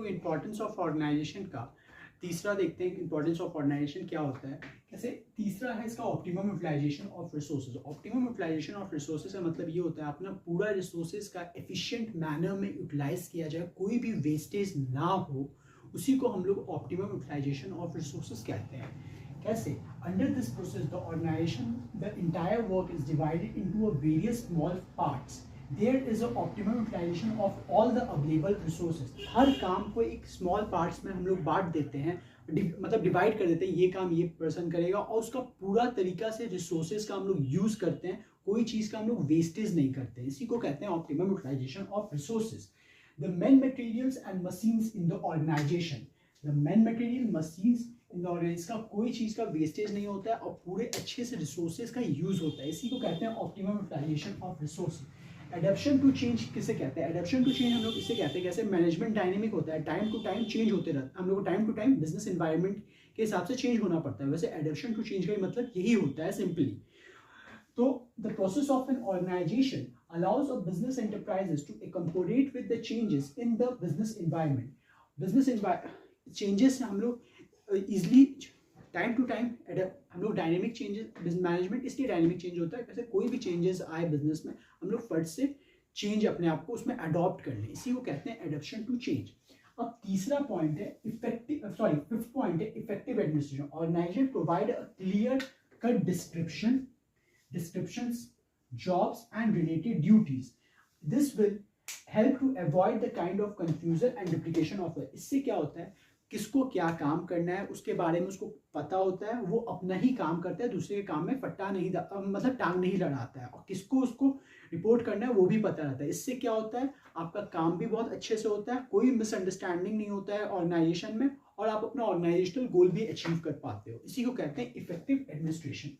लोग importance of organisation का तीसरा देखते हैं कि इंपॉर्टेंस ऑफ ऑर्गेनाइजेशन क्या होता है। कैसे तीसरा है इसका optimum utilisation of resources. Optimum utilisation of resources का मतलब ये होता है अपना पूरा रिसोर्सेज का एफिशिएंट मैनर में यूटिलाइज किया जाए, कोई भी वेस्टेज ना हो, उसी को हम लोग ऑप्टिमम यूटिलाइजेशन ऑफ रिसोर्सेज कहते हैं। कैसे? Under this process the organisation the entire work is divided into a various small parts. There is a optimum utilisation of all the available resources. हर काम को एक स्मॉल पार्ट्स में हम लोग बांट देते हैं, मतलब डिवाइड कर देते हैं, ये काम ये पर्सन करेगा और उसका पूरा तरीका से रिसोर्सेज का हम लोग यूज करते हैं, कोई चीज का हम लोग वेस्टेज नहीं करते। इसी को कहते हैं optimum utilisation of resources. The men materials and machines in the organisation. The men material machines in the organisation का कोई चीज का वेस्टेज नहीं होता है और पूरे अच्छे से रिसोर्सेज का यूज होता है। इसी को कहते हैं optimum utilisation of resources. Adaptation to change किसे कहते हैं? एडेप्शन टू चेंज हम लोग इसे कहते हैं, कैसे मैनेजमेंट डायनेमिक होता है, टाइम टू टाइम चेंज होते रहता है, हम लोग को time to time business environment के हिसाब से चेंज होना पड़ता है। वैसे एडेप्शन टू चेंज का मतलब यही होता है सिंपली। तो the process of an organisation allows a business enterprises to accommodate with the changes in the business environment. Changes से हम लोग इजिली टाइम टू टाइम हम लोग डायनेमिक चेंजेस, मैनेजमेंट इसलिए डायनेमिक चेंज होता है, कैसे कोई भी चेंजेस आए बिजनेस में हम लोग फट से चेंज अपने आप को उसमें अडॉप्ट कर लें, इसी को कहते हैं एडॉप्शन टू चेंज। अब तीसरा पॉइंट है फिफ्थ पॉइंट है effective administration. Organisation provide a clear cut descriptions, jobs and related duties. This will help to avoid the kind of confusion and duplication of work. इससे क्या होता है, किसको क्या काम करना है उसके बारे में उसको पता होता है, वो अपना ही काम करता है, दूसरे के काम में फट्टा नहीं मतलब टांग नहीं लड़ाता है, और किसको उसको रिपोर्ट करना है वो भी पता रहता है। इससे क्या होता है, आपका काम भी बहुत अच्छे से होता है, कोई मिसअंडरस्टैंडिंग नहीं होता है ऑर्गेनाइजेशन में, और आप अपना ऑर्गेनाइजेशनल गोल भी अचीव कर पाते हो। इसी को कहते हैं इफेक्टिव एडमिनिस्ट्रेशन।